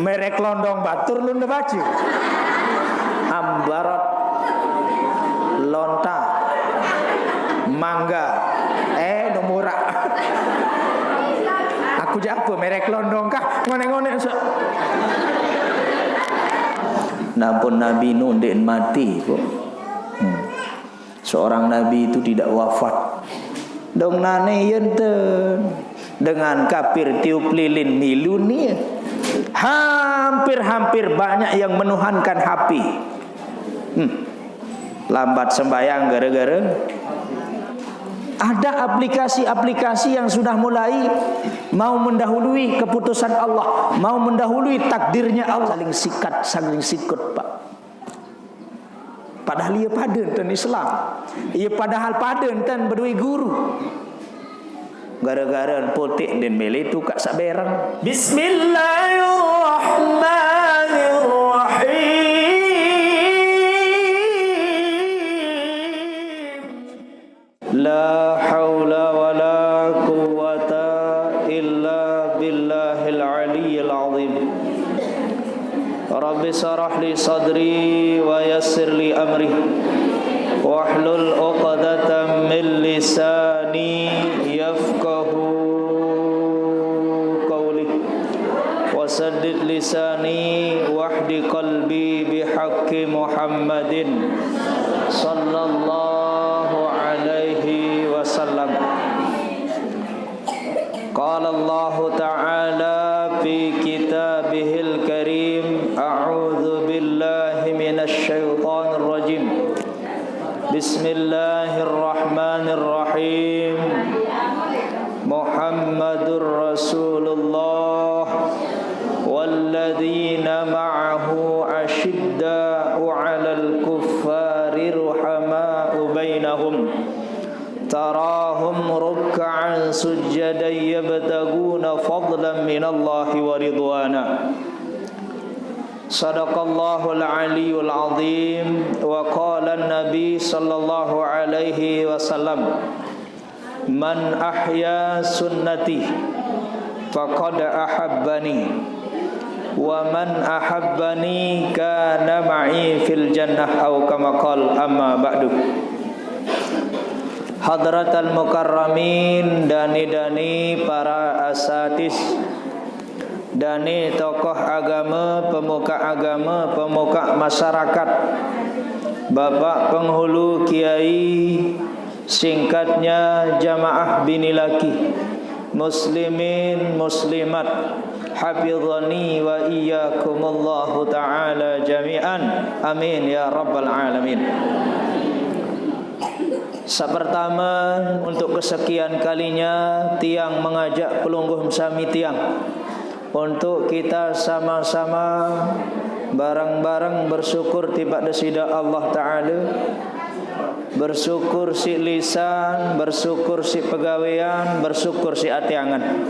merek londong batur lu nda baca. Ambarat, lonta, mangga, nomura. Aku jago merek londong kah? Ngone-ngone Nampun Nabi nundin mati kok. Seorang Nabi itu tidak wafat. Dong nane yenten dengan kafir tiup lilin milu nih. Hampir banyak yang menuhankan HP. Lambat sembahyang gara-gara ada aplikasi-aplikasi yang sudah mulai mau mendahului keputusan Allah, mau mendahului takdirnya Allah. Saling sikut Pak. Padahal ia paden dan Islam. Ia padahal paden dan berdui guru. Gara-gara potik dan mele tu kak saberang. Bismillahirrahmanirrahim. La haula wa la quwwata illa billahil aliyyil azim. Rabbi sarah li sadri wa yassir li amri wahlul 'uqdatam min lisani yafqahu qawli wasaddid lisani wahdi qalbi bihaqqi Muhammadin sallallahu alaihi wasallam. Qala Allah ta'ala fi kitabihil karim, a'udzu billahi minasy syaithanir rajim. Bismillahirrahmanirrahim. Muhammadur Rasulullah walladzina ma'ahu asyidda'u 'alal kuffari ruhama'u bainahum tarahum ruk'an sujjadan yabtaguna fadlan minallahi wa ridwana. Sadaqallahul aliyyul azim. Wa qala an-nabi sallallahu alaihi wasallam, man ahya sunnati faqad ahabbani wa man ahabbani kana ma'i fil jannah aw kama qala. Amma ba'du. Hadratal mukarramin, dani-dani para asatis, dani tokoh agama, pemuka masyarakat, bapak penghulu kiai, singkatnya jamaah bini laki, muslimin muslimat, hafizani wa iyyakumullahu ta'ala jami'an, amin ya rabbal alamin. Pertama, untuk kesekian kalinya Tiang mengajak pelungguh sami Tiang untuk kita sama-sama bareng-bareng bersyukur tiba desida Allah Ta'ala. Bersyukur si lisan, bersyukur si pegawaian, bersyukur si atiangan.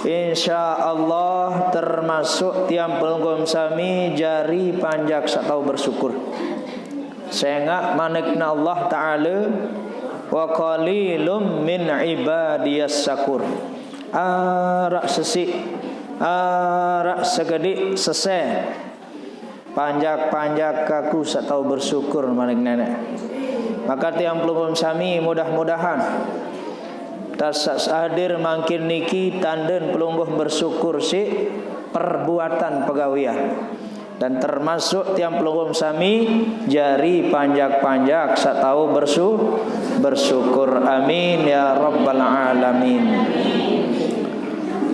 Insya Allah termasuk tiang pelungguh sami jari panjak satau bersyukur. Sehingga manekna Allah Ta'ala wa qalilum min ibadiyas syakur. Arak sesik, arak segedik sese, panjak-panjak kaku satau bersyukur manik nenek. Maka tiang pelungguh sami mudah-mudahan tasak hadir makin niki tanden pelungguh bersyukur si perbuatan pegawian. Dan termasuk tiang pelungguh sami jari panjak-panjak satau bersyukur, amin ya rabbal alamin.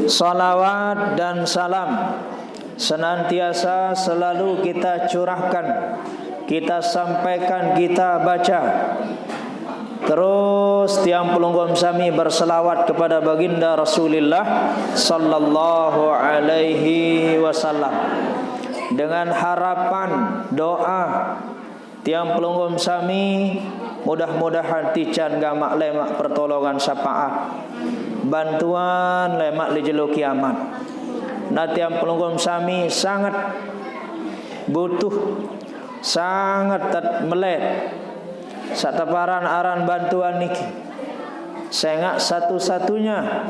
Salawat dan salam senantiasa selalu kita curahkan, kita sampaikan, kita baca. Terus tiang pelungguh sami berselawat kepada baginda Rasulullah sallallahu alaihi wasallam. Dengan harapan doa tiang pelungguh sami mudah-mudahan tican gamak lemak pertolongan syafaat, bantuan lemak di jelo kiamat. Nah tiang pelungguh sami sangat butuh, sangat melet sataparan aran bantuan niki. Sehingga satu-satunya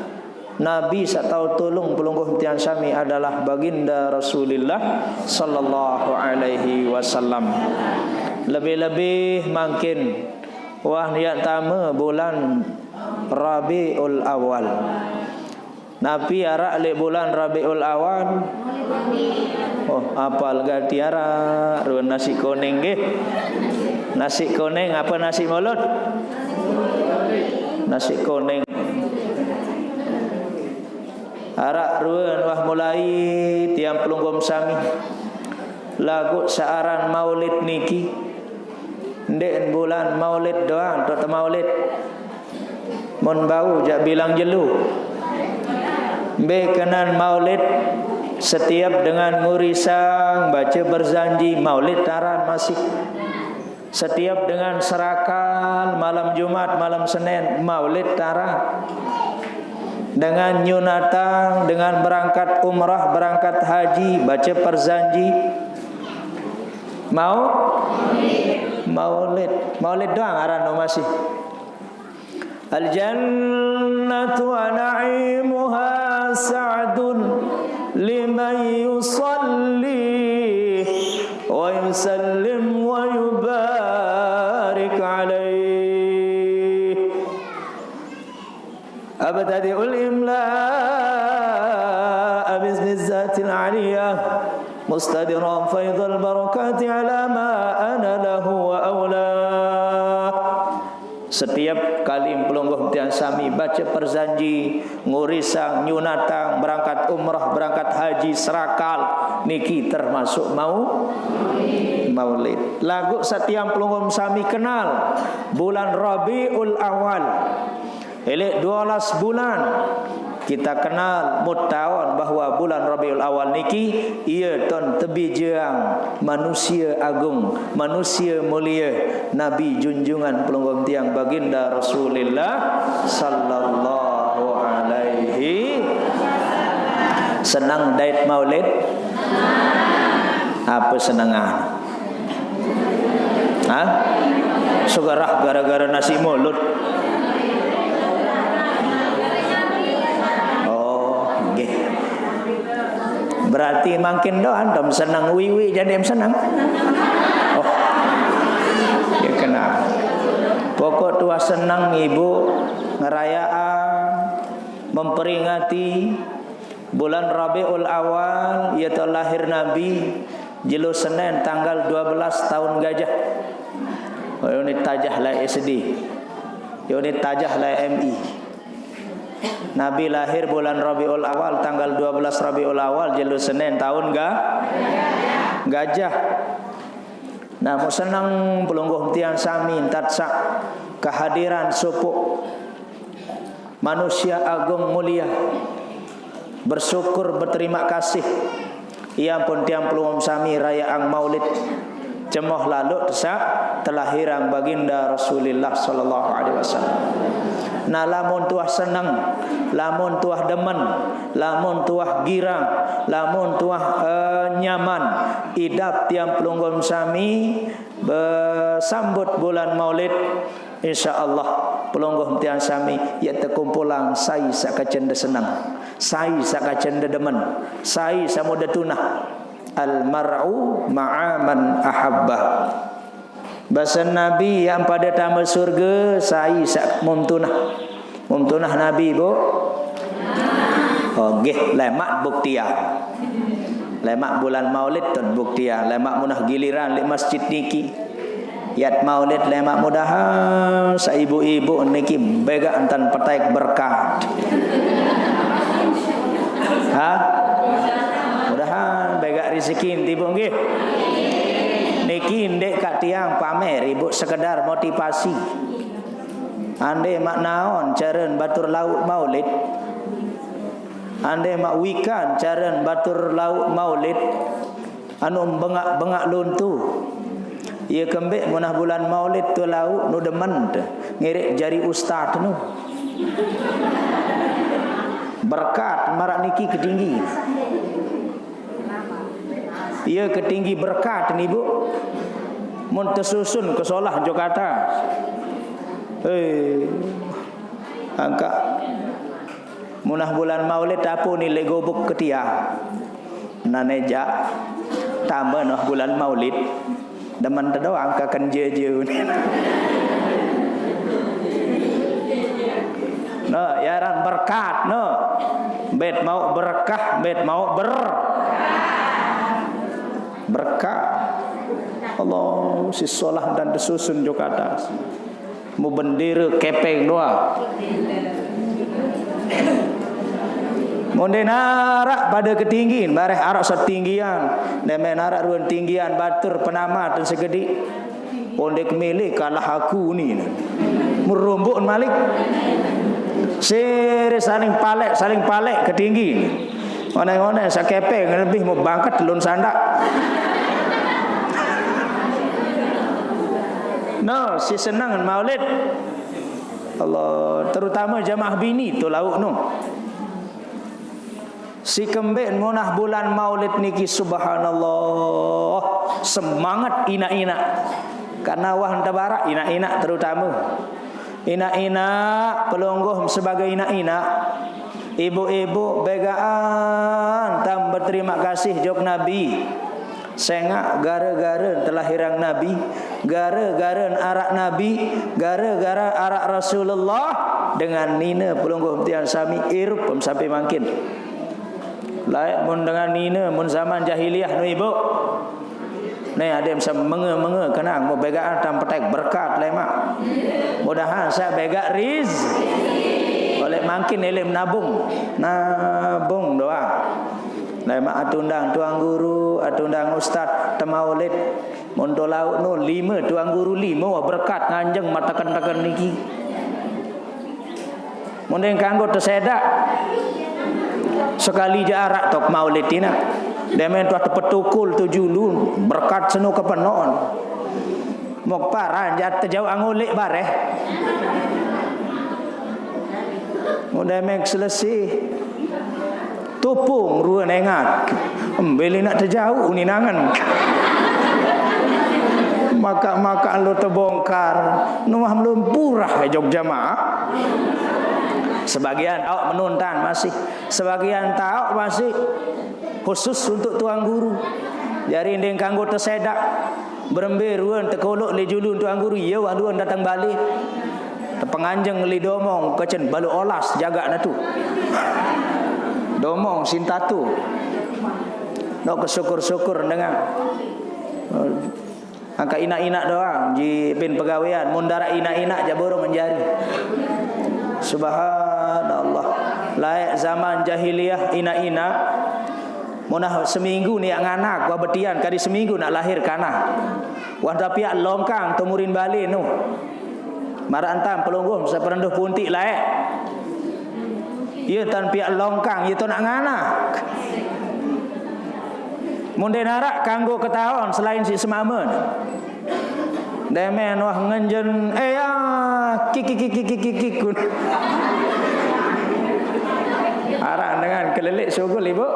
Nabi sak tahu tolong pelungguh tiang sami adalah baginda Rasulullah sallallahu alaihi wasallam. Lebih-lebih makin wah niat tama bulan Rabiul Awal. Nabi arak le bulan Rabiul Awal. Oh, apal gati arak ruan nasi kuning nggih. Nasi kuning apa nasi mulut? Nasi kuning. Arak ruan wah mulai tiang pelunggum sami lagu searan maulid niki ndek bulan maulid doang atau maulid mun bau jak bilang jelu be kenan maulid setiap dengan ngurisang baca berjanji maulid taran masih setiap dengan serakal malam Jumat malam Senin maulid taran dengan nyunatang, dengan berangkat umrah, berangkat haji, baca perjanji. Mau? Maulid doang aran masih. Al-jannatu wa na'imuha sa'dun liman yusalli wa yusallim wa yubarik alaih. أبتدئ الإملاء باسم الذات العلية مستدرا فيض البركات على ما أنا له وأولاه. Setiap kali pelungguh tiang sami baca perjanji, ngurisang, nyunatang, berangkat umrah, berangkat haji, serakal niki termasuk maulid. Lagu setiap pelungguh sami kenal bulan Rabiul Awal. Elek 12 bulan kita kenal mutawon bahawa bulan Rabiul Awal niki ia ton tebijeang manusia agung, manusia mulia, Nabi junjungan pelungguh tiang baginda Rasulullah sallallahu alaihi. Senang dait maulid? Apa senangan? Sugarah gara-gara nasi mulut. Berarti makin doan dom senang wiwi jadi em senang. Oh, ya kenal. Pokok tua senang ibu ngerayaan memperingati bulan Rabiul Awal yaitu lahir Nabi jelu Senin tanggal 12 tahun gajah. Oh, ini tajah lah SD. Ini tajah lah MI. Nabi lahir bulan Rabiul Awal tanggal 12 Rabiul Awal jelu Senin tahun gajah. Namun senang pelungguh tiang sami tatsak kehadiran supuk manusia agung mulia, bersyukur berterima kasih. Ia pun tiang pelungguh sami rayaan maulid cemoh lalu tesak telahiran baginda Rasulullah sallallahu alaihi wasallam. Nah lamun tuah senang, lamun tuah demen, lamun tuah girang, lamun tuah nyaman idap tiang pelunggum sami bersambut bulan maulid, insyaallah pelunggum tiang sami ya terkumpulang sai sakacenda senang, sai sakacenda demen, sai samuda tunah. Al-mar'u ma'aman ahabbah. Bahasa Nabi yang pada tamu surga sai sak mumtunah. Mumtunah Nabi bu. Oh nggih lemak buktian. Lemak bulan Maulid tun buktian, lemak munah giliran di masjid niki. Yat Maulid lemak mudahan sa ibu-ibu niki bega antan petaik berkah. Mudahan bega rezeki tibu nggih. Niki ndek kat tiang pamer ibu sekedar motivasi. Ande mak naon careun batur lauk maulid. Ande mak wikan careun batur lauk maulid. Anu bengak-bengak luntu. Ieu kembek munah bulan maulid tu lauk nu demen ngirik jari ustaz nu. Berkat marak niki ketinggi. Ia ketinggi berkat ni bu. Mun tersusun ke solah Jakarta. Angka Munah bulan Maulid apa ni le gobok ketia. Naneja tambah noh bulan Maulid. Deman doang kakan je ni. No, yaran berkat no. Bet mau berkah, bet mau berkah. Allah si solah dan disusun juga atas. Mu bendera kepeng doa. Monde narak pada ketinggian, bareh arak setinggian, deme narak ruan tinggian batur penama dan segedi. Monde kemilih kalah aku ni. Merumbuk malik. Sere saling palek ketinggi. Onai-onai sakepeng lebih mau bangkat telun sandak. No, si senang Maulid. Allah, terutama jamaah bini tu lauk no. Si kembek munah bulan Maulid niki subhanallah. Semangat ina-ina. Karena wah tabarak ina-ina terutama. Ina-ina pelungguh sebagai ina-ina, ibu-ibu begaan tam berterima kasih jok Nabi. Sengak gara-gara telahirang Nabi, gara-gara arak Nabi, gara-gara arak Rasulullah dengan nina pelungguh tiang sami irup sampai makin. Layak mun dengan nina mun zaman jahiliyah no ibu. Ni ada yang menge kenang mau begaan tam petek berkat lemak. Mudahan saya begak riz. Oleh makin elim nabung doa. Lemak atundang tuang guru, atundang ustaz temaulid. Mondo lauk no 5 tuang guru 5 berkat nganjeng matakan-takan niki. Mun kanggo tersedak. Sekali jarak tok maulid tina. Demen tuah tepetukul tu julun berkat senu kepenon. Mok parah jat terjauh angulik bareh. Demen selesai. Tupung ruan engat. Beli nak terjauh ni nangan. Maka lu terbongkar. Nuah belum purah jog jamaah. Sebagian awak menuntan masih, sebagian tahu masih khusus untuk tuang guru. Jari ndeng kanggo tersedak beremberuan tekolok le julun tuang guru ye waduan datang balik. Penganjeng li domong kecen balu olas jaga na tu. Domong sintatu. Nok kesyukur-syukur dengan angka ina-ina doang di pin pegawaian mundara ina-ina jaboro menjadi. Subhanallah. Layak zaman jahiliyah ina-ina munah seminggu ni nganak gua betian kali seminggu nak lahir kana. Wah dapiak longkang temurin balik nu. Mara antam pelungguh saperenduh puntik layak. Ieu tan piak longkang ieu nak nganak. Mun denarak kanggo ketaon selain si semamen. Demen wah ngenjen kiki arah dengan kelelik sugul ibu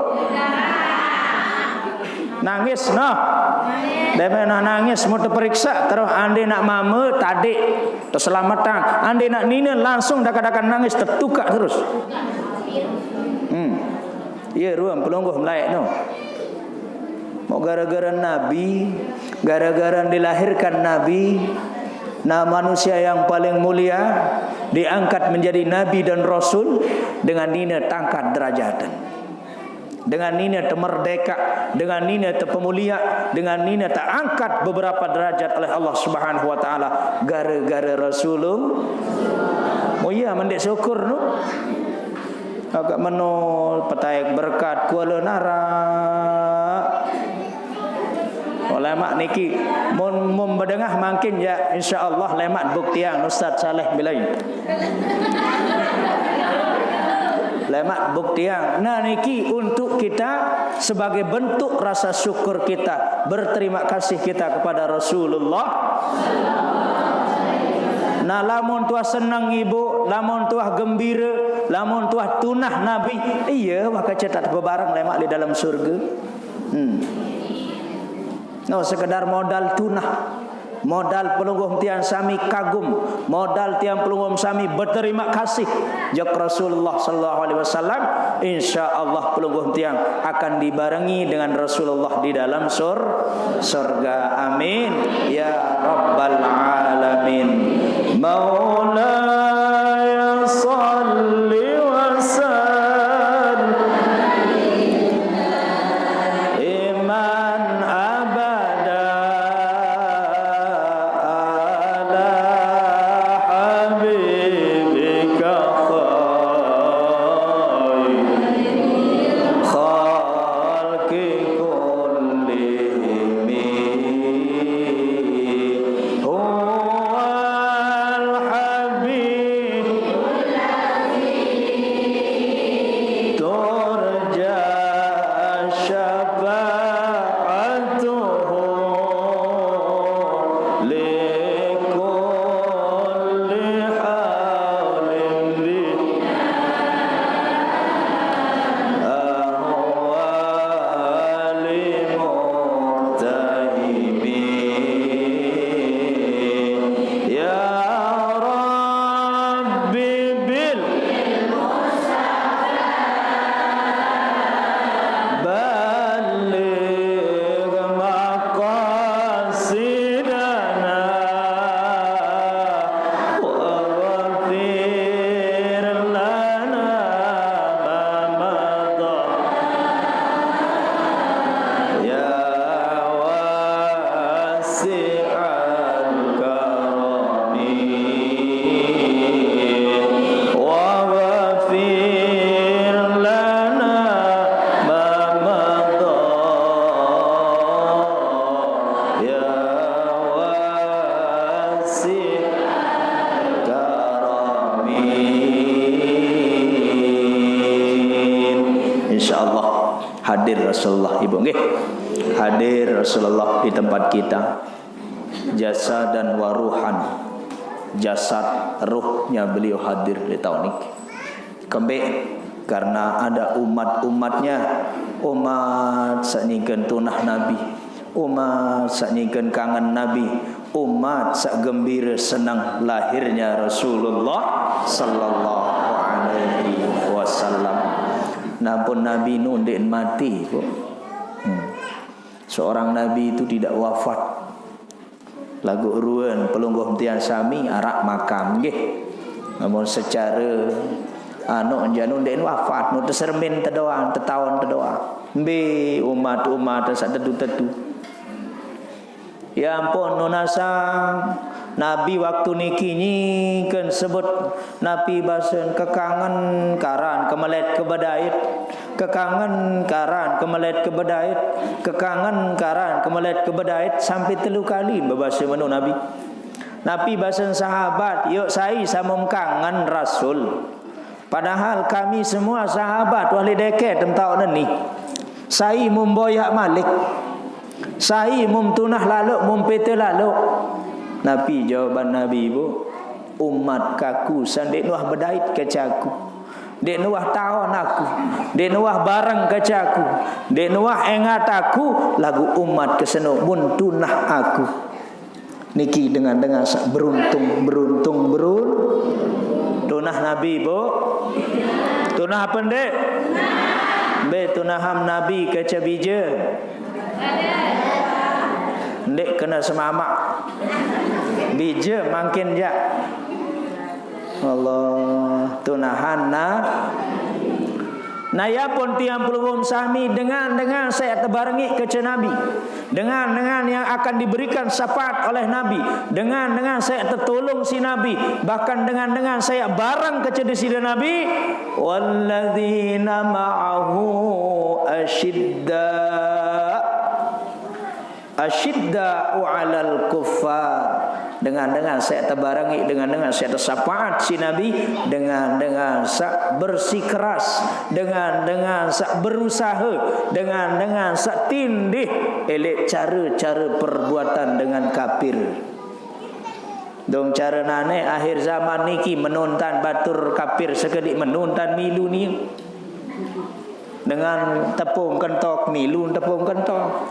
nangis noh demen nangis mau terperiksa terus ande nak mama tadi terselamatan ande nak nina langsung dakan nangis tertukak terus iya ruang pelungguh melayak no. Mau gara-gara Nabi, gara-gara dilahirkan Nabi, nah manusia yang paling mulia diangkat menjadi Nabi dan Rasul dengan nina tangkat derajatan, dengan nina temerdeka, dengan nina terpemulia, dengan nina terangkat beberapa derajat oleh Allah Subhanahu Wa Taala gara-gara Rasulullah. Oh iya mendek syukur no. Agak menol petaik berkat kuala nara. Lemak niki mun berdengah makin ya insyaallah lemak buktian Ustaz Saleh Bilai. Lemak buktian. Nah niki untuk kita sebagai bentuk rasa syukur kita, berterima kasih kita kepada Rasulullah. Nah lamun tuah senang ibu, lamun tuah gembira, lamun tuah tunah Nabi, iya maka cetak bebarang lemak di dalam surga. No sekedar modal tunah modal pelungguh tiang sami kagum, modal tiang pelungguh sami berterima kasih jak Rasulullah sallallahu alaihi wasallam, insyaallah pelungguh tiang akan dibarengi dengan Rasulullah di dalam surga. Amin ya rabbal alamin. Maulaya salli wa sallim iman abada ala habibika khalqi kullihim huwal habib turja syafa'atuhu likulli hawlin bi ahwali muhtahimin ya Rabbi bil baligh maqasidana wa ghafir lana ma madha ya wasi'al karami wa ghafir lana ma madha ya wasi'al karami. Insyaallah hadir Rasulullah ibu nggih. Hadir Rasulullah di tempat kita. Jasad dan waruhan. Jasad ruhnya beliau hadir di tahun ini. Kembali karena ada umat-umatnya, umat saknikeun tunah Nabi, umat saknikeun kangen Nabi, umat sak gembira senang lahirnya Rasulullah sallallahu alaihi wasallam. Nampun Nabi nu ndek mati kok. Seorang Nabi itu tidak wafat. Lagu ruan pelungguh tiang sami arak makam nggih. Namun secara janu ndek wafat nu tersermin tedoang tetahun tedoang. Mbe umat-umat sak tetu-tetu. Ya ampun nunasang Nabi waktu niki nyikeun sebut Nabi baseun kekangen karan kemelet kebadait, kekangen karan kemelet kebadait, kekangen karan kemelet kebadait sampai 3 kali babase menu Nabi. Nabi baseun sahabat, yuk sai samum kangen Rasul. Padahal kami semua sahabat wali deket tahun ini. Sai memboyak malik. Sai mumtunah lalu mumpete lalu. Nabi jawaban Nabi ibu, umat kaku sandek nuah bedait kecaku. Dek nuah tahun aku, dek nuah barang kecaku, dek nuah engat aku lagu umat keseno muntunah aku. Niki dengan beruntung tunah Nabi ibu. Tunah apa ndek? Be tunaham Nabi kecabija. Ndek kena semamak. Bija makin jak. Allah tunahan Naya pun tiang pelungum sami dengan saya terbarengi ke Nabi, dengan yang akan diberikan syafaat oleh Nabi, dengan saya tertolong si Nabi, bahkan dengan saya barang ke cedesi Nabi. Walladzina ma'ahu asyidda'u 'alal kuffar. Dengan saya terbarengi, dengan saya tersyafaat si Nabi, dengan sak bersikeras, dengan sak berusaha, dengan sak tindih elek cara-cara perbuatan dengan kafir. Dong cara nane akhir zaman niki menuntan batur kafir sekedik menuntan milu ni. dengan tepung kentok milun tepung kentok.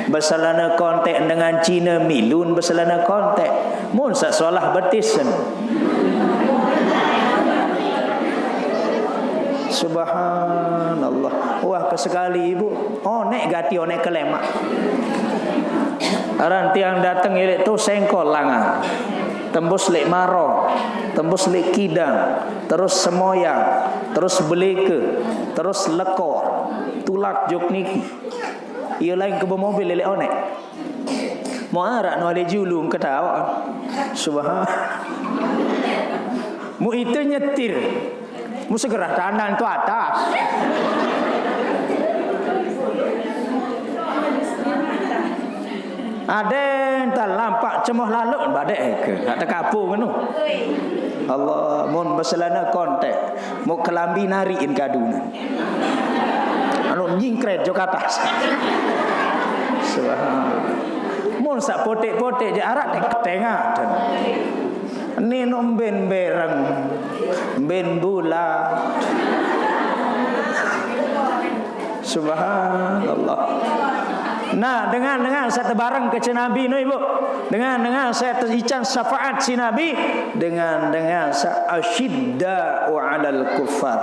Berselana kontak dengan Cina milun berselana kontak. Mun sak solah betisen. Subhanallah. Wah kesekali ibu. Oh nek gati onek kelemak. Aran tiang datang ilik tu sengkol langa. Tembus lek maro, tembus lek kidang, terus semoyang, terus beleke, terus lekor, tulak jok niki. Ia lain ke mobil lek onek. Mau arak no ale julung ketawa. Subhanallah. Mu itu nyetir. Mu segera tanan tu atas. Ada tak lampak cemoh lalu badai ke tak terkapung kan. Allah mun berselana kontak mau kelambi nariin kadunan. Anu nyingkret jok atas. Subhanallah. Mun sak potek-potek je arak nek tengah dan. Ni nomben bereng ben bulat. Subhanallah. Nah, dengan saya terbareng ke Nabi no ibu. Dengan saya terican syafaat si Nabi dengan saya asyidda 'alal kuffar.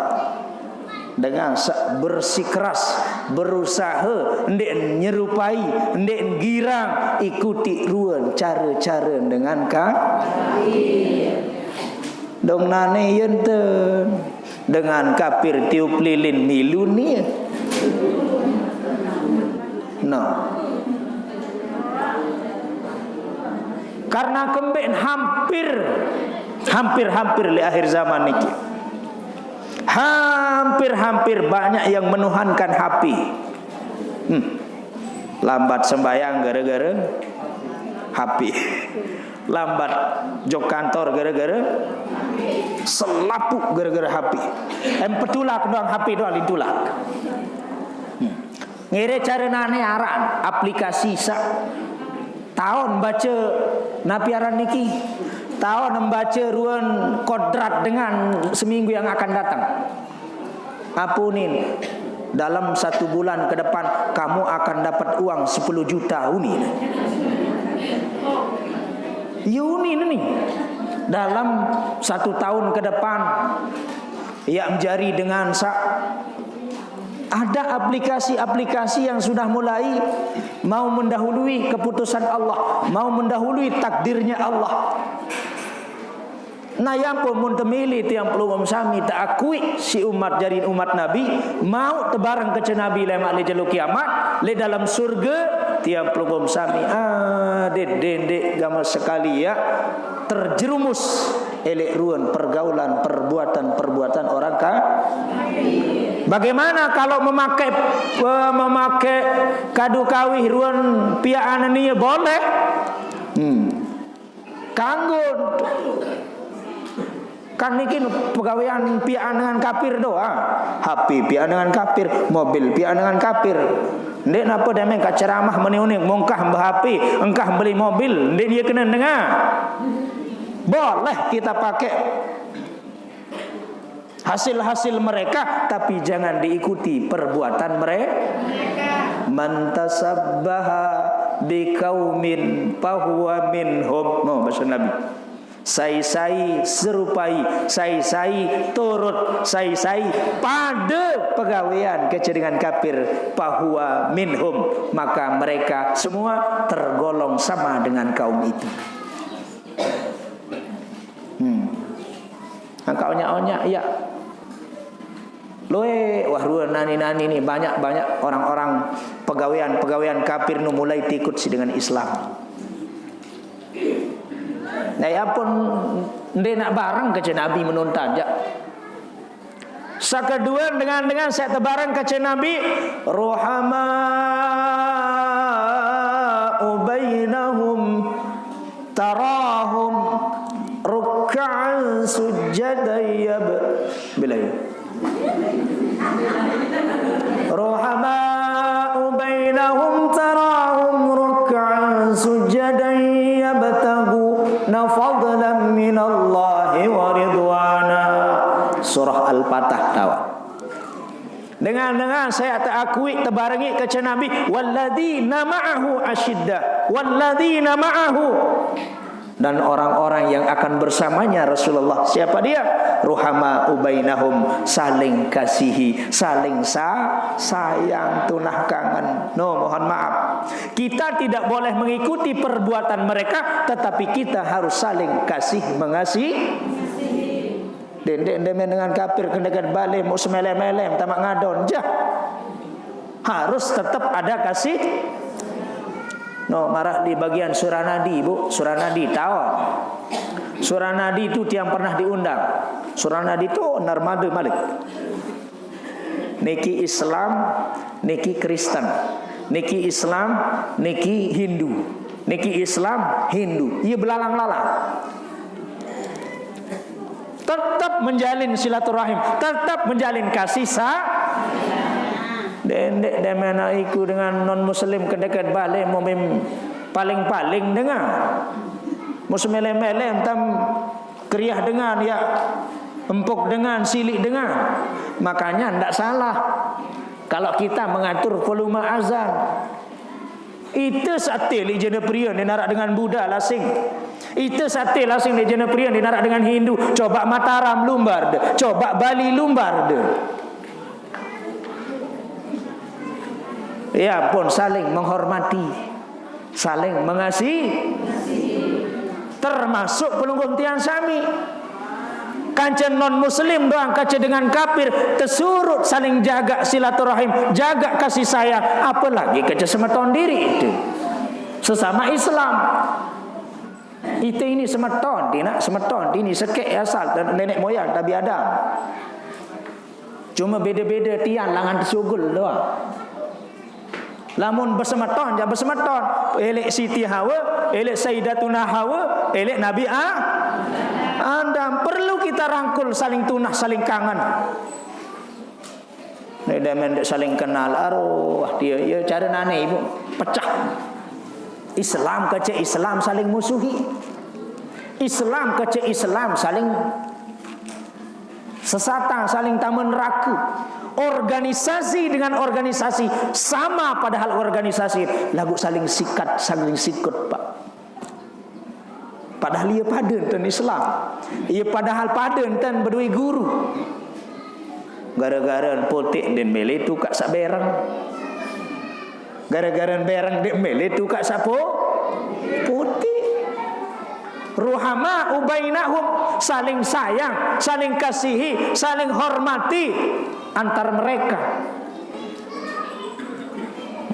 Dengan bersikeras berusaha ndek nyerupai ndek girang ikuti ruan cara-cara dengan dong nane yenten dengan kafir tiup lilin milun ni. No. Karena kembali hampir di akhir zaman niki. Hampir banyak yang menuhankan HP. Lambat sembayang gara-gara HP. Lambat jok kantor gara-gara selapuk gara-gara HP. Petulak doang HP doang ditulak. Ngire cara nane aran aplikasi sak tahun baca napiaran niki tahun membaca ruan kodrat dengan seminggu yang akan datang. Apunin dalam 1 bulan ke depan kamu akan dapat uang 10 juta uni. Uni ini dalam 1 tahun ke depan yang menjadi dengan ada aplikasi-aplikasi yang sudah mulai mau mendahului keputusan Allah, mau mendahului takdirnya Allah. Nah yang pun muntemili tiang pelumum sami tak akui si umat jadi umat Nabi mau tebarang ke Nabi lemak le jaluk kiamat le dalam surga tiang pelumum sami dek gamal sekali ya terjerumus elek ruan pergaulan perbuatan orang Bagaimana kalau memakai kadu kawih ruan piaan ini boleh? Kanggun. Kan niki pegawaian piaan dengan kafir doa. HP piaan dengan kafir, mobil piaan dengan kafir. Ndek napa damai ka ceramah meniuning mongkah mbah HP, engkah beli mobil, ndek dia kena dengar. Boleh kita pakai hasil-hasil mereka tapi jangan diikuti perbuatan mereka. Man tasabbaha biqaumin fahuwa minhum. Mau bahasa Nabi. Sai-sai serupai, sai-sai turut, sai-sai pada pegawaian keceringan kafir fahuwa minhum, maka mereka semua tergolong sama dengan kaum itu. Angka onyak-onyak ya. Loe wahruan nani-nani ni banyak orang-orang pegawaian kafir nu mulai tikut si dengan Islam. Nah ya pun ndek nak barang ke Nabi menuntan ya. Sakedua dengan saya tebarang ke Nabi rohama ubainahum tarahum ruk'an sujjadaya bilai rohama ubainahum tarahum ruk'an sujjadaya batagu nafadlan minallahi wa ridwana. Surah Al-Fatah tawa. Dengan Dengan saya terakui terbarengi kata Nabi, walladzina ma'ahu asyiddah, walladzina ma'ahu, dan orang-orang yang akan bersamanya Rasulullah. Siapa dia? Ruhama ubainahum, saling kasihi, saling sayang, tunah kangen. Mohon maaf, kita tidak boleh mengikuti perbuatan mereka, tetapi kita harus saling kasih mengasihi. Dendek-dendek dengan kafir kendekat balik mau semelem-melem tamak ngadon jah. Harus tetap ada kasih. Marah di bagian surah nadi, Bu. Surah nadi tahu. Surah nadi itu tiang pernah diundang. Surah nadi itu narmada malik. Niki Islam, niki Kristen. Niki Islam, niki Hindu. Niki Islam, Hindu. Ia belalang-lalang. Tetap menjalin silaturahim, tetap menjalin kasih dendek demena iku dengan non muslim kedekat balik momem paling-paling dengar musmelem-melem tam kriah dengan ya empuk dengan silik dengan. Makanya ndak salah kalau kita mengatur volume azan. Itu sate li jena pria dinarak dengan Buddha lasing. Itu sate lasing di jena pria dinarak dengan Hindu. Coba Mataram lumbar de, coba Bali lumbar de. Ya pun saling menghormati, saling mengasihi. Termasuk pelungguh tiang sami. Kancen non muslim doang kaca dengan kafir tersurut saling jaga silaturahim, jaga kasih sayang, apalagi kaca semeton diri itu sesama Islam. Itu ini semeton, ini sekek asal nenek moyang Nabi Adam. Cuma beda-beda tiang langan tersugul doang. Lamun bersemeton, jangan bersemeton. Elek Siti Hawa, elek Sayyidatuna Hawa, elek Nabi Adam. Perlu kita rangkul, saling tunah, saling kangen. Nek saling kenal, arwah dia, ya cara nane ibu pecah. Islam kece Islam saling musuhi. Islam kece Islam saling sesatan, saling taman neraka. Organisasi dengan organisasi sama, padahal organisasi lagu saling sikat, saling sikut, Pak. Padahal ia paden ten Islam. Ia padahal paden ten berdui guru. Gara-gara potik den mele tu kak sak berang. Gara-gara berang den mele tu kak sapo potik. Ruhama ubainahum, saling sayang, saling kasihi, saling hormati antar mereka.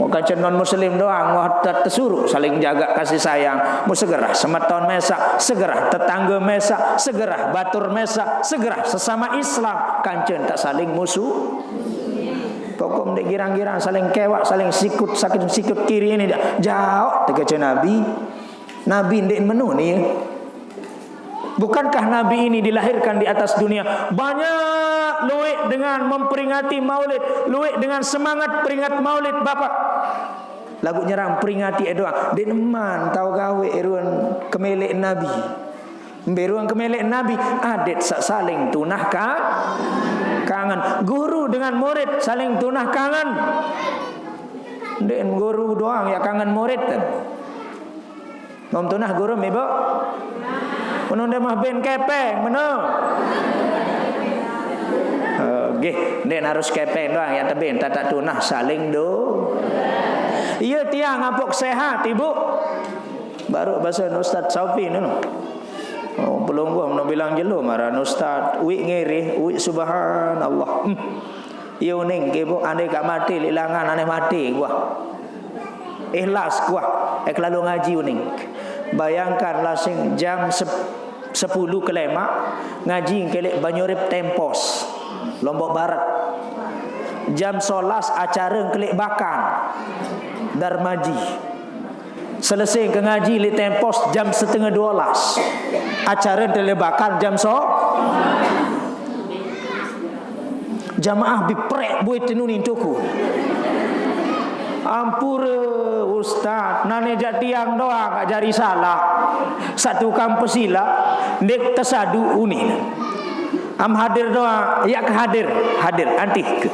Bukan non muslim doang, mau tersuruh saling jaga kasih sayang. Mau segera semeton mesak, segera tetangga mesak, segera batur mesak, segera sesama Islam. Kancen tak saling musuh. Pokok dek girang-girang saling kewak, saling sikut, sakit sikut kiri ini jauh. Tegace Nabi ndek menu nih. Bukankah Nabi ini dilahirkan di atas dunia banyak luwek dengan memperingati maulid, luwek dengan semangat peringat maulid Bapak. Lagu nyerang peringati doang. Deneman tahu gawe eruan kemelek Nabi. Beruang kemelek Nabi adet saling tunah kangen. Guru dengan murid saling tunah kangen. Den guru doang ya kangen murid kan. Mau tunah guru ibu? Menunda mah ben kepeng, menung. Den harus kepeng doang ya teben tata tunah saling do. Iya tiang ngapok sehat ibu. Baru bahasa Ustaz Saufi nu. Oh belum gua mau bilang jelo marah Ustaz. Wi ngiri, wi subhanallah. Iya uning ibu andai gak mati lilangan aneh mati gua. Ikhlas gua, lalu ngaji uning. Bayangkan lasing jam 10 kelema ngaji kelek Banyurip Tempos Lombok Barat. Jam 11 acara kelek Bakan Darmaji. Selesai ke ngaji li Tempos jam 11:30. Acara kelek Bakan jam jamaah biprek buat tenunin tuku. Ampura Ustaz, nane jatiang doang gak jari salah. Satu kampus sila dek tersadu unin. Am hadir doang, ya ke hadir antih ke.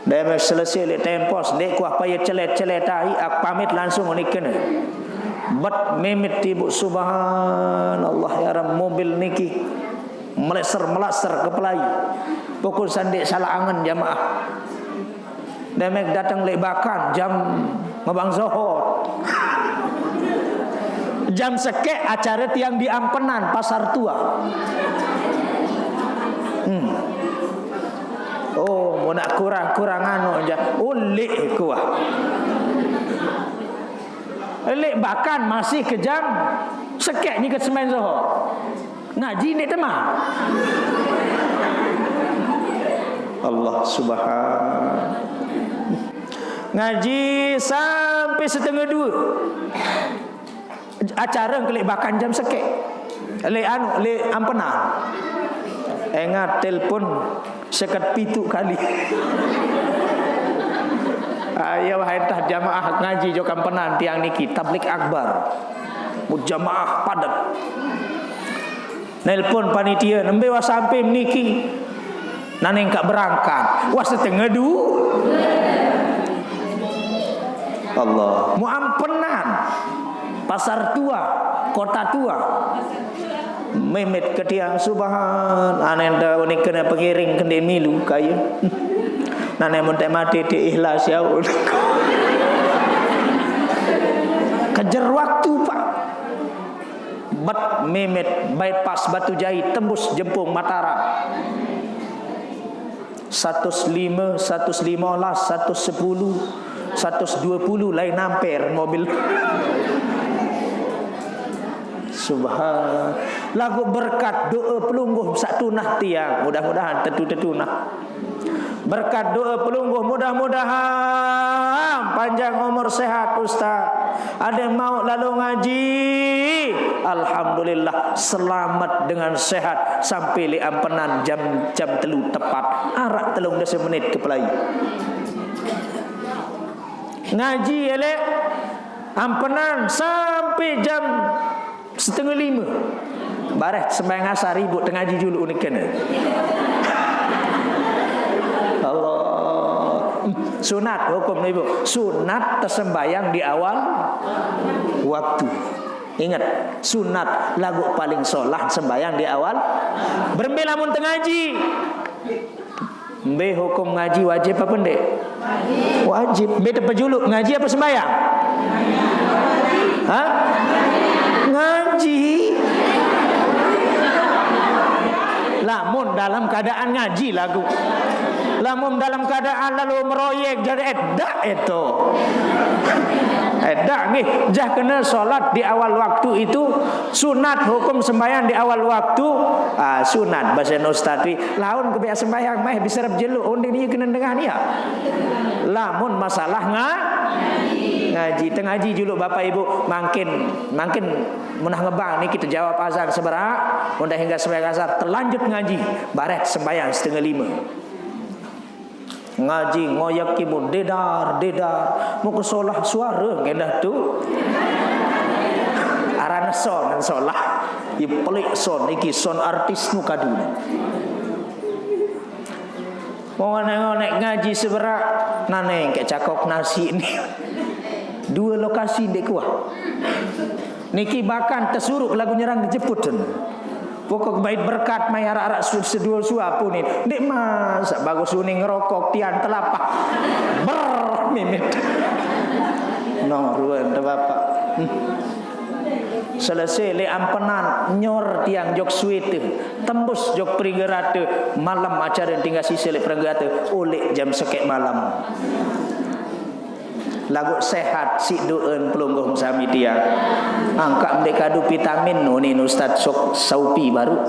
Dia selesai le tempos dek kuah payah celet-celet tai ak pamit langsung ni kena. Bat memit tibu subhanallah ya Rabb mobil niki meleser-meleser ke pelai. Pukul sandik salah angan jamaah. Demek datang lebakan jam ngabang Zohor. Jam sekek acara tiang di Ampenan Pasar Tua. Oh, mau nak kurang anu aja. Ulik kuah. Lek bahkan masih ke jam sekek ni ke Semen Zohor. Ngaji ni temah. Allah subhanahu. Ngaji sampai 1:30. Acara kelek bahkan jam sekek. Lek Ampenan. Ingat telefon sekat pitu kali. Ya wahai tah jamaah ngaji jo Ampenan tiang niki tablik akbar. Mujamaah padat. Nelpon panitia nembe wa sampai niki. Naneng kak berangkat. Wa 1:30. Allah. Mu Ampenan. Pasar Tua, Kota Tua. Memet ke tiang subhan anenda ni kena pengiring kende milu kaya. Nane monte mati di ikhlas ya. Kejar waktu Pak. Bat memet bypass Batu Jahit tembus Jempung Mataram. 105, 115, 110, 120 lain ampere mobil. Subhan. Lagu berkat doa pelungguh sak tunah tiang. Mudah-mudahan tentu tunah. Berkat doa pelungguh mudah-mudahan panjang umur sehat Ustaz. Ada mau lalu ngaji. Alhamdulillah selamat dengan sehat sampai li Ampenan jam 3 tepat. Arak 13 menit ke Pelai. Ngaji elek Ampenan sampai jam 4:30. Bareh sembahyang asar ribut tengah ngaji dulu ni kena. Allah. Sunat hukum ni Ibu. Sunat tersembahyang di awal waktu. Ingat, sunat lagu paling solah sembahyang di awal. Bermbil lamun tengah ngaji. Mbe hukum ngaji wajib apa pendek? Wajib. Mbe terpejuluk ngaji apa sembahyang? Hah? Ngaji. Lamun dalam keadaan ngaji lagu. Lamun dalam keadaan lalu meroyek jadi edak itu. Edak nih, jah kena solat di awal waktu itu sunat hukum sembahyang di awal waktu. Sunat bahasa Ustaz laun kebiasa sembahyang mah bisa jeluk undi ni kena dengar ni ya. Lamun masalah ngaji tengah ngaji dulu Bapak Ibu makin munah ngebang ni kita jawab azan seberak mundah hingga sembahyang asar terlanjut ngaji baret sembahyang 4:30 ngaji ngoyak kimun dedar mau ke solah suara ngendah tu arana son solah i pelik son iki son artis nu kaduna mau ngonek ngaji seberak naneng ke cakok nasi ni 2 lokasi dek kuah. Niki bahkan tersuruk lagu nyerang dijeput. Pokok bait berkat mai arak-arak sedul suapu ni. Dek masa bagus uning ngerokok tian telapak. Mimit. No ruan de bapak. Selesai le Ampenan nyor tiang jok suite tembus jok perigerate malam acara tinggal sisi le perigerate oleh jam sekek malam. Lagu sehat si doen pelungguh sami tiang angka mereka du vitamin ni Ustaz sok saupi baru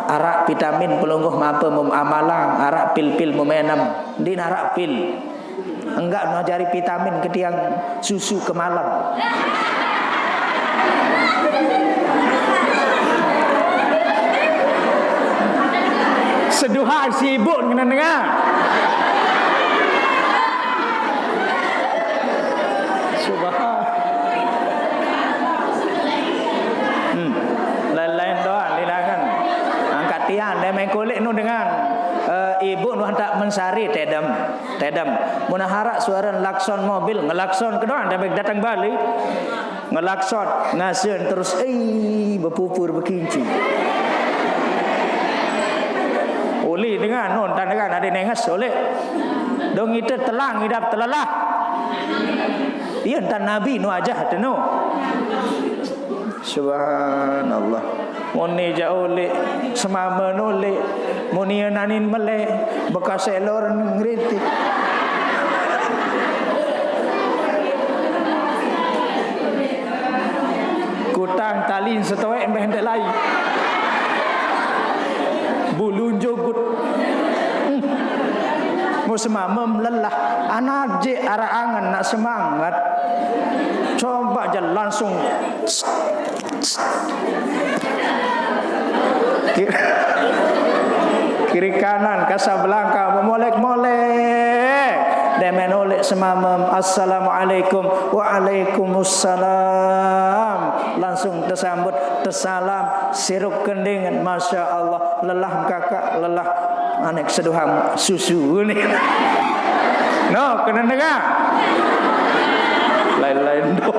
arak vitamin pelungguh apa amalang arak pil memenam din arak pil enggak ngajari vitamin ke tiang susu ke malam seduhan sibuk kena dengar lain-lain doang dilakan angkat tiang dan main kulit nu dengan ibu nu hendak Taman Sari tedam. Mun harak suara lakson mobil, ngelakson kedua sampai datang balik. Ngelakson, ngaseun terus berpupur berkinci. Uli dengan non tan dengan ada nengas oleh. Dong itu telang hidap telalah. Ieu tan nabi nu ajah teh nu. Subhanallah. Moni jaole semama nole moni nanin mele bekas elor ngritik. Kutang talin setoe embeh hendak lai. Bulun jogut. Mau semamam lelah. Anak je arah angan nak semangat. Coba jalan langsung. Kiri kanan Casablanca memolek-molek demen oleh semamam assalamualaikum waalaikumsalam langsung tersambut tersalam sirup kending masya Allah lelah kakak lelah anek seduham susu ni no kena dengar lain-lain doh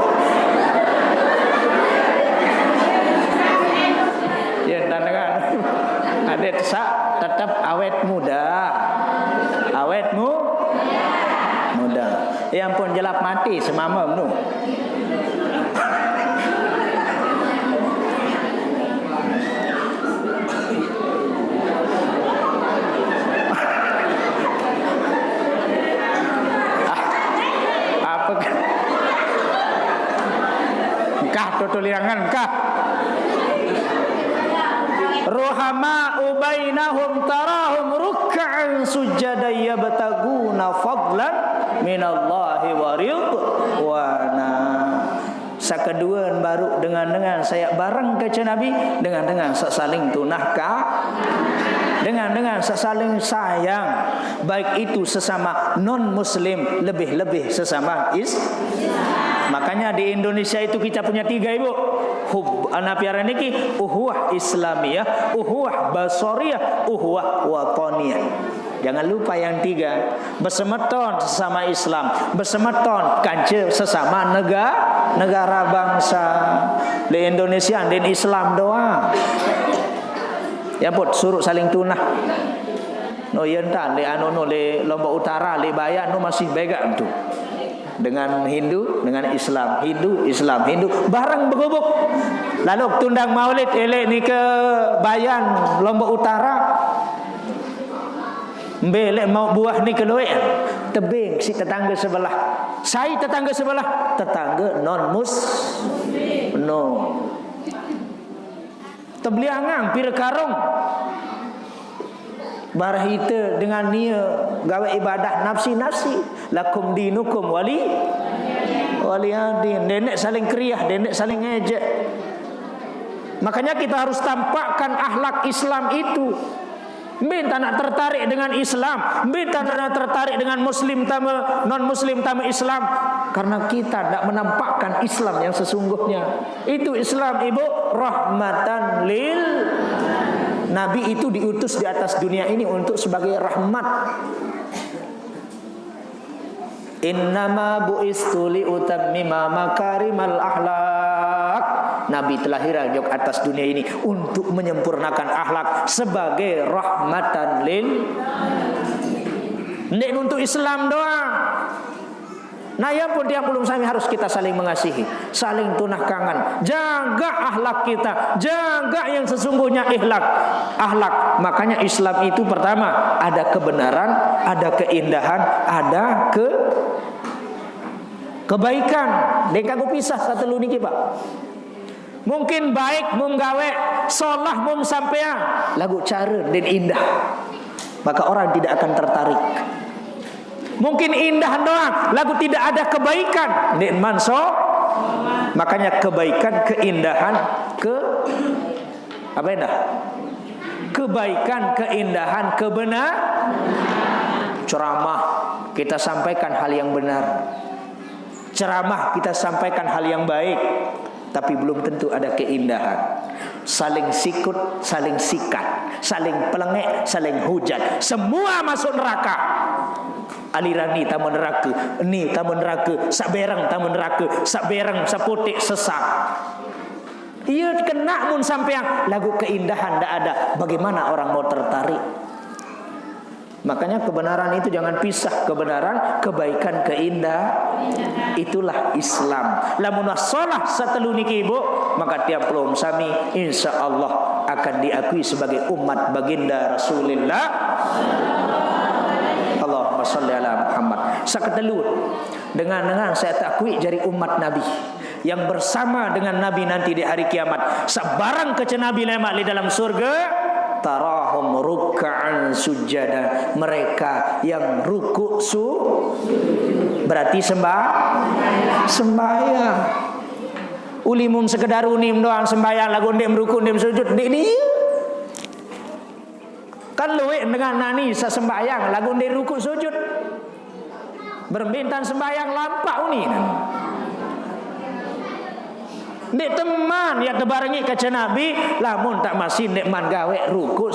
ya dengar ada tetap awet muda yang pun jelap mati semamam tu apa kah tutuliangan kah Ruhama ubainahum tarahum ruk'an sujadan yabtaguna fadlan minallahi wa ridwana. Sakeduan baru dengan saya bareng ke Nabi dengan saling tunahkah dengan saling sayang baik itu sesama non muslim lebih-lebih sesama makanya di Indonesia itu kita punya 3 ibu anapiara niki uhuwah islamiyah, uhuwah basoriyah, uhuwah watoniyah. Jangan lupa yang 3. Bersemeton sesama Islam, bersemeton kance sesama negara bangsa. Di Indonesia dan Islam doang. Ya put suruh saling tunah. No yentan le anu no le Lombok Utara le Bayan no masih bega tu. Dengan Hindu, dengan Islam, Hindu bareng bergubuk. Lalu tundang Maulid elek ni ke Bayan Lombok Utara. Belek mau buah ni ke Loek. Tebing si tetangga sebelah. Saya tetangga sebelah, tetangga non muslim. No. Tebliangang pir karung. Barah kita dengan nia gawe ibadah nafsi lakum dinukum waliyadin. Nenek saling kriah, nenek saling ngejek. Makanya kita harus tampakkan akhlak Islam itu. Minta nak tertarik dengan Islam, minta nak tertarik dengan muslim tama non muslim tama Islam, karena kita tidak menampakkan Islam yang sesungguhnya. Itu Islam ibu rahmatan lil Nabi itu diutus di atas dunia ini untuk sebagai rahmat. Innama bu'istu liutammima makarimal akhlak. Nabi telah di atas dunia ini untuk menyempurnakan akhlak sebagai rahmatan lil. Nek untuk Islam doang. Nah yang pun yang belum sami harus kita saling mengasihi, saling tunah kangen, jaga akhlak kita, jaga yang sesungguhnya akhlak. Makanya Islam itu pertama ada kebenaran, ada keindahan, ada kebaikan. Deka ku pisah satu niki Pak. Mungkin baik mung gawe, solah mung sampean, lagu cara dan indah, maka orang tidak akan tertarik. Mungkin indah doang, lagu tidak ada kebaikan. Nikman so, makanya kebaikan, keindahan, apa indah? Kebaikan, keindahan, kebenar. Ceramah kita sampaikan hal yang benar. Ceramah kita sampaikan hal yang baik. tapi belum tentu ada keindahan. Saling sikut, saling sikat, saling pelengek, saling hujat, semua masuk neraka. Aliran ni tamu neraka, ni tamu neraka, sak berang tamu neraka, sak berang sak putik sesak. Ia kena mun sampeang lagu keindahan ndak ada, bagaimana orang mau tertarik? Makanya kebenaran itu jangan pisah, kebenaran, kebaikan, keindahan. Itulah Islam. Lamun shalah satelu niki ibu, maka tiap pelum sami insyaallah akan diakui sebagai umat baginda Rasulullah. Allahumma shalli ala Muhammad. Saketelu dengan saya takui jadi umat Nabi yang bersama dengan Nabi nanti di hari kiamat. Sabarang kece Nabi lemak di dalam surga, tarahum ruk'an sujada, mereka yang rukuk berarti sembahyang. Ulimun sekedar unim doang sembahyang lagu ndem rukuk ndem sujud dik dia. Kan luwek dengan nani sa sembahyang lagu ndem rukuk sujud. Berbintan sembahyang lampak uni. Nek teman yang terbarengi kaca Nabi, lamun tak masih nek man gawe ruku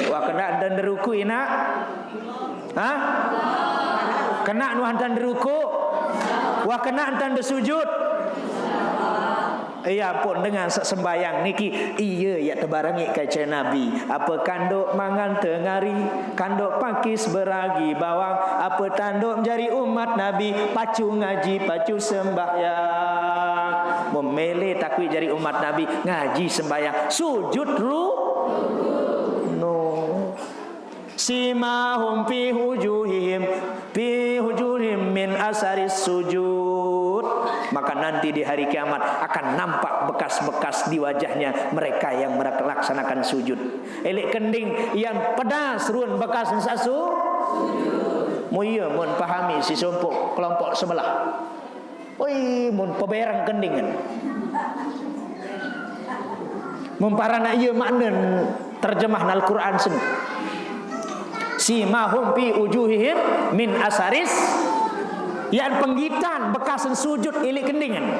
wah kena dan ruku ina. Ha? Kena nu hantan ruku. Wah kena hantan sujud. Iya pun dengan sembayang niki iya ya terbarengi kaca Nabi. Apa kanduk mangan tengari, kanduk pakis beragi bawang, apa tanduk menjadi umat Nabi, pacu ngaji, pacu sembahyang. Memilih takwi jadi umat Nabi, ngaji sembahyang, sujud no. Simahum fi hujuhim min asaris sujud. Maka nanti di hari kiamat akan nampak bekas-bekas di wajahnya mereka yang melaksanakan sujud. Elik kending yang pedas ruan bekas sasu. Muya mun pahami si sompok kelompok sebelah. Oi mun peberang kendingan. Mun parana ieu makna terjemah Al-Qur'an sen. Simahum fi ujuhihim min asaris, yang penggitan bekasan sujud ilik kendingan.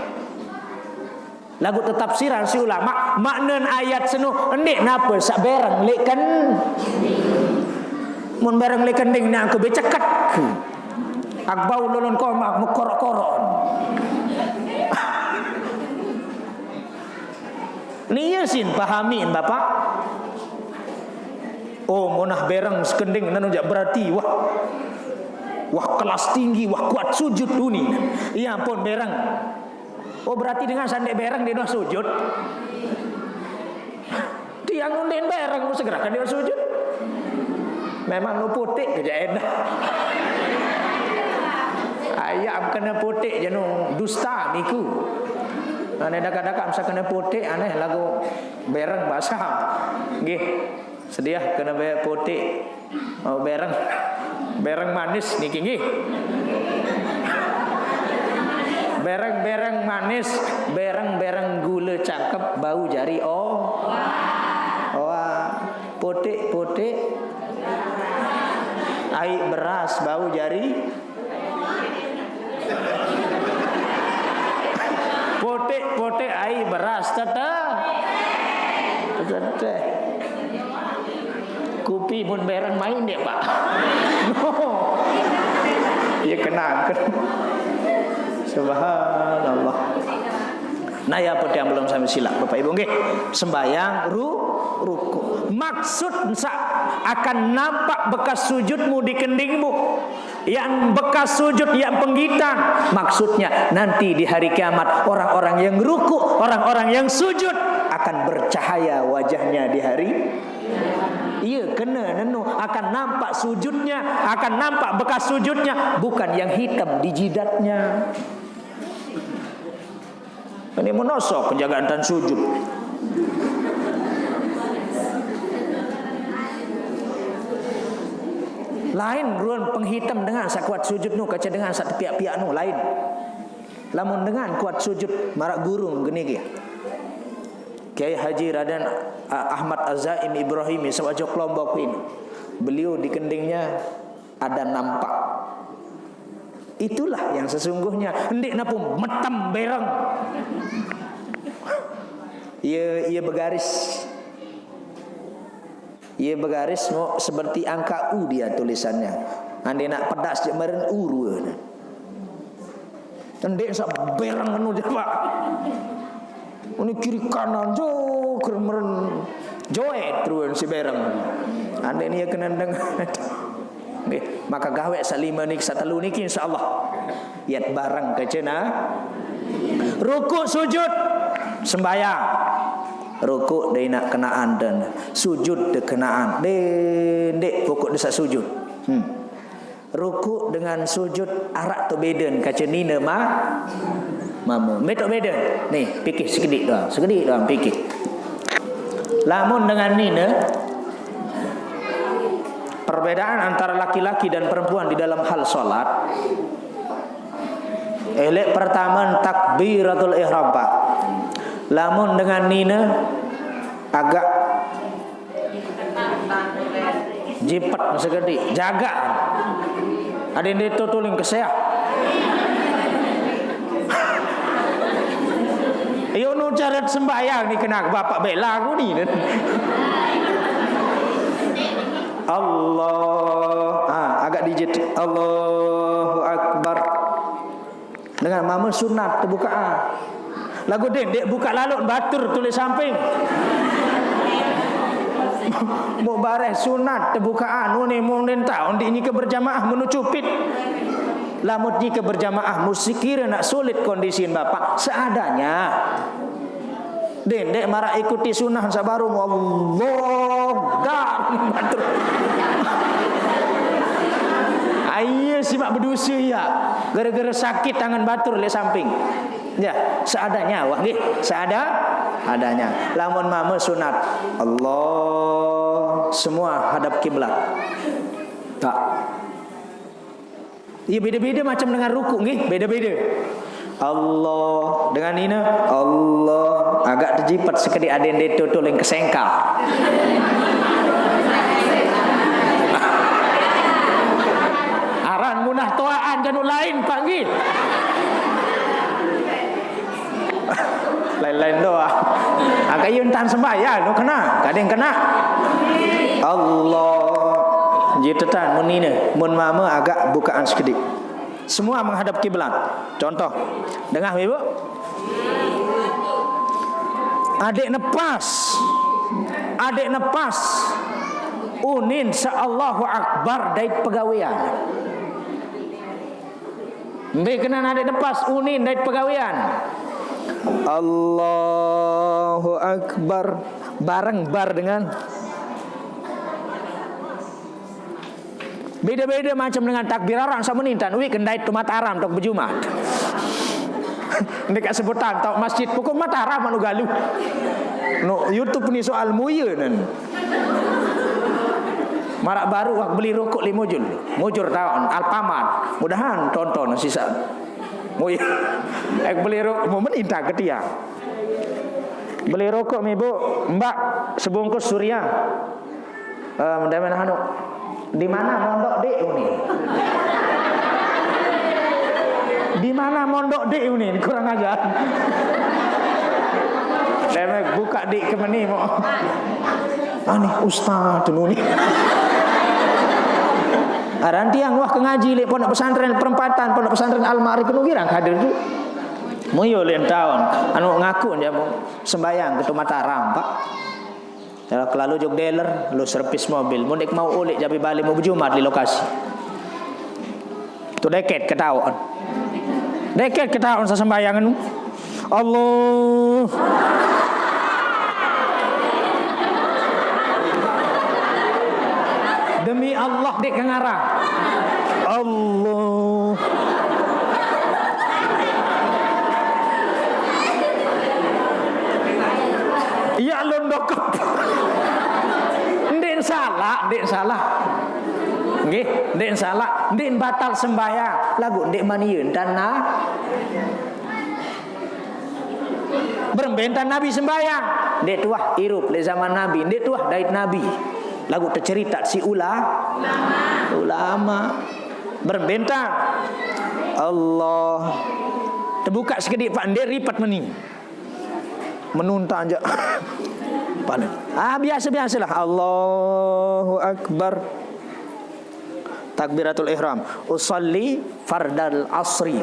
Lagu tetafsiran si ulama makna ayat senu endek napa sak bereng lek kan mun bereng lek kending nak aku becekat akbau lolon komak mekorok-korok. Nia sin pahamin bapak. Oh monah bereng sekending nanu jak berarti wah kelas tinggi, wah kuat sujud uni. Iya ampun bereng. Oh berarti dengan sandek bereng dia sujud. Tiang unden bereng segerakan dia sujud. Memang lu putik kerja enak. Ayam kena putik jenu dusta niku. Aneh dakak-dakak masa kena putik aneh lagu bereng basah. Nggih. Sedia kena bayar putik. Oh bereng manis niki nggih. Bereng manis, bereng gula cakep, bau jari putik air beras bau jari. Putik air beras teteh. Kupi pun bereng main dia pak. No. Ya kena. Subhanallah. Nah ya apa yang belum sampai silap Bapak Ibu nggih. Sembayang ruku. Maksud akan nampak bekas sujudmu di kendingmu. Yang bekas sujud yang penggitan. Maksudnya nanti di hari kiamat orang-orang yang ruku, orang-orang yang sujud akan bercahaya wajahnya di hari. Iya kena nenu akan nampak sujudnya, akan nampak bekas sujudnya, bukan yang hitam di jidatnya. Ini menosok penjagaan dan sujud. Lain ruan penghitam dengan sakuat sujud nu kaca dengan satu pihak-pihak nu lain. Lamun dengan kuat sujud marak gurung gini ge. Kiai Haji Raden Ahmad Azaim Ibrahimi sewajok Lombok ini. Beliau di kendingnya ada nampak Itulah yang sesungguhnya. Ndik napa metem bereng. Ia bergaris. Ia bergaris mau seperti angka U dia tulisannya. Ande nak pedas je meren uru. Ndik sak bereng anu je Pak. Ini kiri kanan jo meren joet terus si bereng. Ande ni kena dengar. Okay. Maka gawe salima ni satelu niki insyaallah yat barang ke cenah rukuk sujud sembahyang rukuk dia nak kenaan dan sujud de kenaan dek pokok desa sujud rukuk dengan sujud arak tu beden kaca nina mama metok beden ni fikir sekedik doang fikir lamun dengan nina perbedaan antara laki-laki dan perempuan di dalam hal solat. Elek pertama takbiratul ihram Pak. Lamun dengan nina agak jipat segede jaga. Ada yang ditutuling ke saya. Iyo nu cara sembahyang ni kena bapak bela aku ni. Allah, agak digit Allahu Akbar. Dengan mama sunat terbuka. Lagu dek buka lalut batur tulis samping. Mau bareh sunat terbukaan. Ni mau nentau di ni ke berjamaah menucupit. Lamut ni ke berjamaah musikir nak sulit kondisi bapak seadanya. Dek marah ikuti sunnah sabaru Allah batur. Ayah simak berdosa ya. Gara-gara sakit tangan batur le samping. Ya, seadanya wah nggih, adanya. Lamun mama sunat Allah semua hadap kiblat. Tak. Ya beda-beda macam dengan rukuk nggih, beda-beda. Allah dengan Nina Allah agak terjipat sekali ada yang ditutul yang kesengkal. Aran munah toaan janu lain panggil. Lain-lain doa. Agak yuntan sembahyang no kena, kadang kena. Allah jitetan mun Nina, mun mama agak bukaan sekedik. Semua menghadap kiblat. Contoh, dengar Ibu. Adik nepas. Unin sa'allahu akbar dari pegawaian. Mbak kena adik nepas unin dari pegawaian. Allahu akbar bareng bar dengan beda-beda macam dengan takbir orang sama nintan wi kendai tu Mataram tok berjumat. Dekat sebutan tok masjid pukul Mataram anu galuh. No YouTube ni soal muya nan. Marak baru wak beli rokok 5 jul. Mujur tahun Alfamart. Mudahan tonton sisa. Muya. Beli rokok mau meninta ke tiang. Beli rokok mi Bu, Mbak sebungkus Surya. Mendaman anu. Di mana mondok dek ini? Di mana mondok dek ini? Kurang ajar. Saya buka dek ke mana mau? Nih ustaz tu ni. Aran tiang wah ke ngaji lek pondok pesantren perempatan, pondok pesantren Al-Ma'arif nu girang hadir tu. Moyo len taun anu ngaku dia sembayang ke Mataram, Pak. Kalau kelalu jog dealer, lu servis mobil, mudik mau ulik jadi balik mau berjumat di lokasi. Tu deket ketahuan. Deket ketahuan sesembayangan. Allah. Demi Allah dek ngarang. Allah. Ya londokep. Ndek salah. Nggih, ndek salah, ndek batal sembahyang. Lagu ndek maniyeun tanah. Berbentan Nabi sembahyang. Ndek tuah irup le zaman Nabi, ndek tuah dait Nabi. Lagu tercerita si ulama. Berbentang Allah. Terbuka sekedik Pak, dia ripat meni. Menuntang je. Biasa-biasalah. Allahu Akbar. Takbiratul ihram. Usalli fardal asri.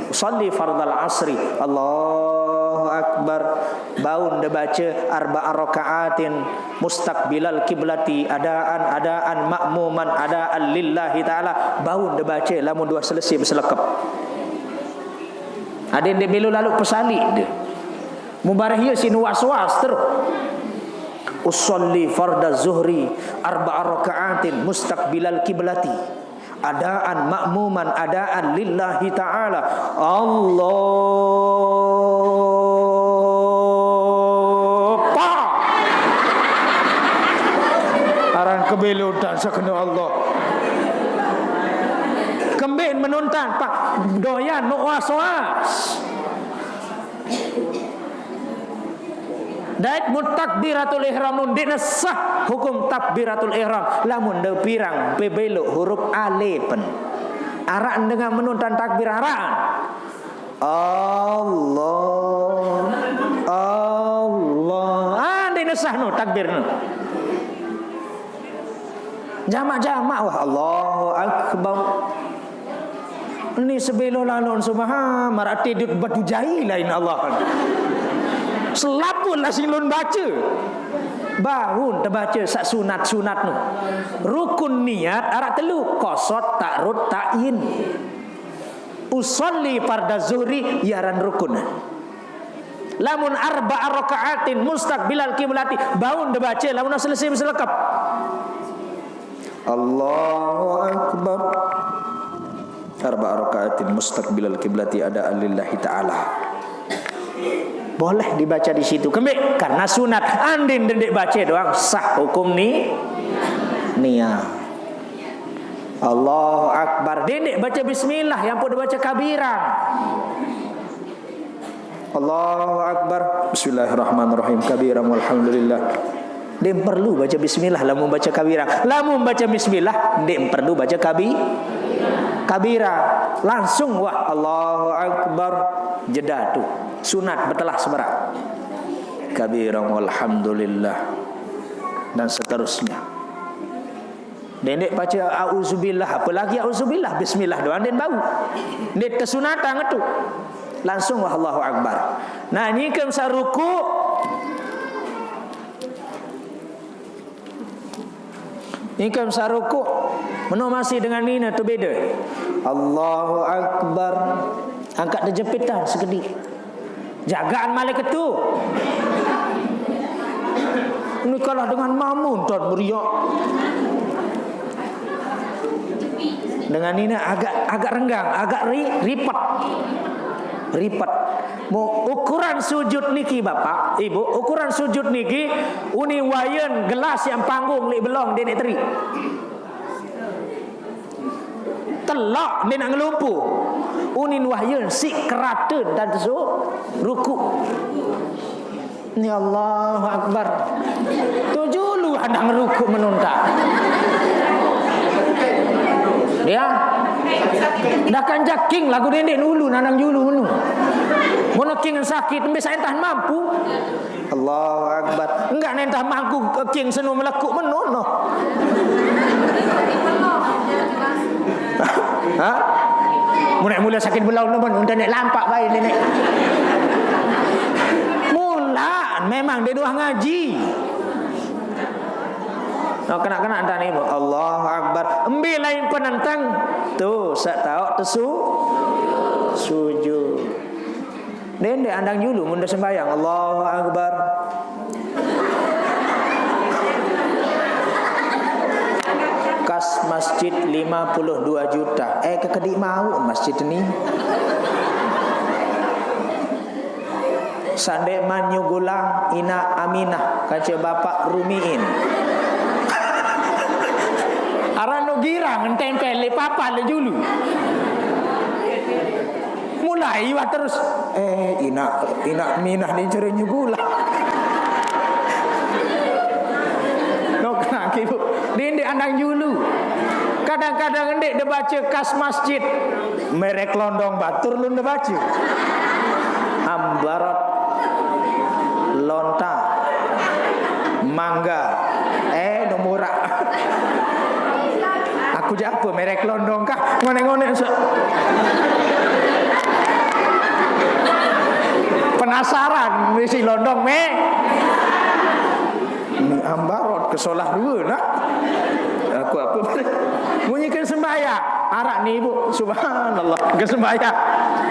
Allahu Akbar. Baun dia baca arba'a raka'atin mustaqbilal kiblati, adaan makmuman, adaan lillahi ta'ala. Baun dia baca lamun dua selesai berselekap. Ada yang dia belu lalu pesalik dia. Mubarahiyah sinu was-was terus. Usalli fardaz zuhri arba'a raka'atin mustaqbilal kiblati, adaan makmuman, adaan lillahi ta'ala. Allah arang kebelutan sakena Allah. Kembin menuntan Pak doyan no was-was. Daik mutakbiratul ihram nun dinasah hukum takbiratul ihram lamun de pirang pebelok huruf alipen araan dengan menuntan takbir araan Allah dinasah nu takbir nu jamak-jamak wah Allahu Akbar. Ini sebelum lalu subhan marati dud batu jahil lain Allah. Selapun lah silun baca. Bangun terbaca sak sunat-sunat nu. Rukun niat arak telu qasad ta'rud ta'yin. Usolli fardaz zuhri yaran rukun. Lamun arba'a raka'atin mustaqbilal kiblati bangun terbaca lamun selesai berselekap. Allahu Akbar. Arba'a raka'atin mustaqbilal kiblati ada lillahi ta'ala. Boleh dibaca di situ. Kembali karena sunat. Andin dendek baca doang sah hukum ni niat. Allahu Akbar. Dendek baca bismillah yang pun baca kabirah. Allahu Akbar. Bismillahirrahmanirrahim. Kabirah walhamdulillah. Dia perlu baca bismillah lamun baca kabirah. Lamun baca bismillah dia perlu baca kabirah. Langsung wah Allahu Akbar. Jeda tu sunat betelah seberat kabirah walhamdulillah dan seterusnya. Dendek baca auzubillah, apalagi auzubillah, bismillah doang den bau. Dek kesunatan itu langsung wah Allahu Akbar. Nah ni kan saruku meno masih dengan nina tu beda. Allahu Akbar. Angkat terjepitan sekedik. Jagaan malaikat tu. Ini kalah dengan mamun tuan beriak. Dengan ini agak renggang, agak ripat. Mau ukuran sujud niki bapak, ibu, ukuran sujud niki uni wayan gelas yang panggung li belong dia nak teri. Telak dia nak ngelumpuh. Unin wahyun si keraten dan tu ruku. Ni Allahu Akbar. Tujulu hendak meruku menuntak. Ya. Dah kan jaking lagu dendek dulu nanang julu menu. Mun king sakit embe saya entah mampu. Allahu Akbar. Enggak entah mampu king senu melekuk menono. Ha? Mula sakit belau nombon unta nek lampak bae nenek. Mula memang dia dua ngaji. No kena-kena antan ibu. Allahu Akbar. Embi lain penentang tu sak tahu tesu sujud. Dende andang julu mun sembahyang Allahu Akbar. Kas masjid 52 juta. Kekedik mau masjid ni. Sande manyugulang ina aminah kaca bapak rumiin. Arano girang tempel le papa le julu. Mulai wa terus ina minah ni cere nyugula. No kena ibu. Dende andang julu. kadang-kadang ndek dia baca kas masjid merek londong batur lu dia baca ambarat lonta mangga nomurak aku apa merek londong kah ngone-ngone penasaran misi londong ini ambarot kesolah dua nak aku apa bunyikan sembahyang arak ni ibu subhanallah ke sembahyang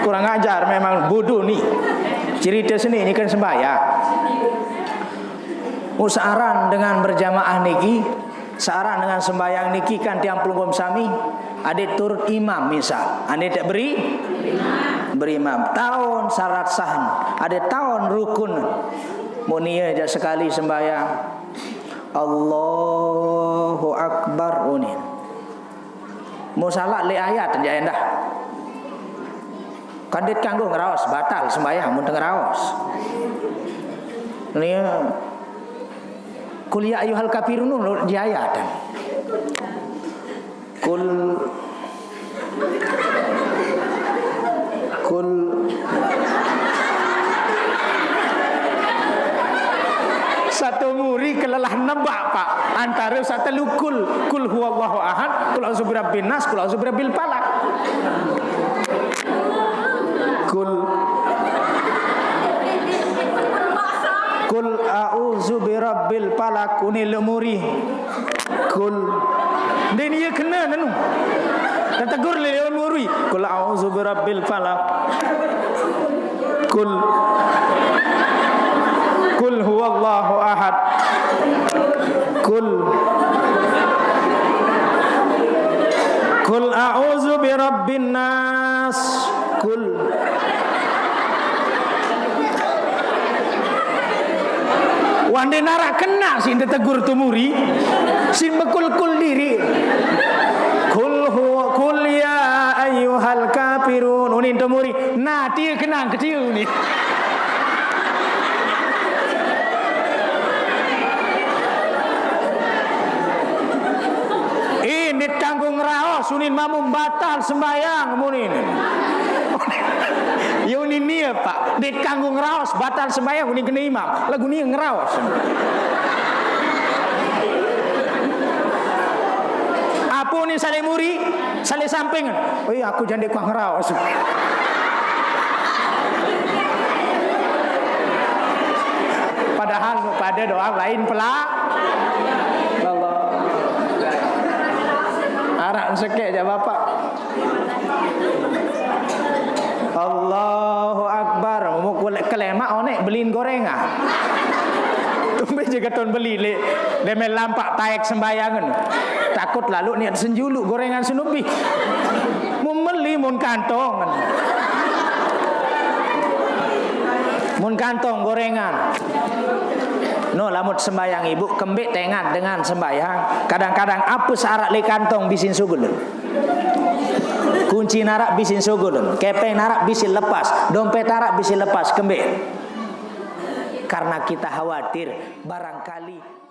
kurang ajar memang bodoh ni cerita sini ni kan sembahyang usaharan dengan berjamaah niki searan dengan sembahyang niki kan tiang pelungkum sami adik turut imam misal adik tak berimam tahun syarat sah ada tahun rukun munia aja sekali sembahyang Allahu Akbar unin musalat le ayat aja endah kandit kanggo ngeraos batal sembahyang mun teu ngeraos ni kul ya ayyuhal kafirun di ayatan kul satu muri kelelah nebak pak antara satu kul huwallahu ahad kul a'udzu birabbin nas kul a'udzu birabbil falaq kul a'udzu birabbil falaq unil muri kul dan ia kena nanu dan tegur le muri kul a'udzu birabbil falaq kul huwallahu ahad kul a'udzu birabbin nas wande nara kena sin tegur tumuri sin bekul diri kul ya ayyuhal kafirun unin tumuri nah dia kena kecil ni ini tanggung raos unin mamum batal sembayang munin ya unin nia pak dit kanggung raos batal sembayang unin kena imam lagu nia ngeraos apa ni sale muri sale samping aku jande kuang ngeraos padahal pada doa lain pelak arak sekek aja bapak Allahu Akbar mukul kelemak onek beliin gorengan tumbe juga ton beli le demel lampak taek sembayangan takut lalu niat senjulu gorengan senupi membeli mun kantong gorengan no lamut sembayang ibu kembek tengat dengan sembayang kadang-kadang apa sarak le kantong bisin sugul kunci narak bisin sugul kepeng narak bisin lepas dompet narak bisin lepas kembek karena kita khawatir barangkali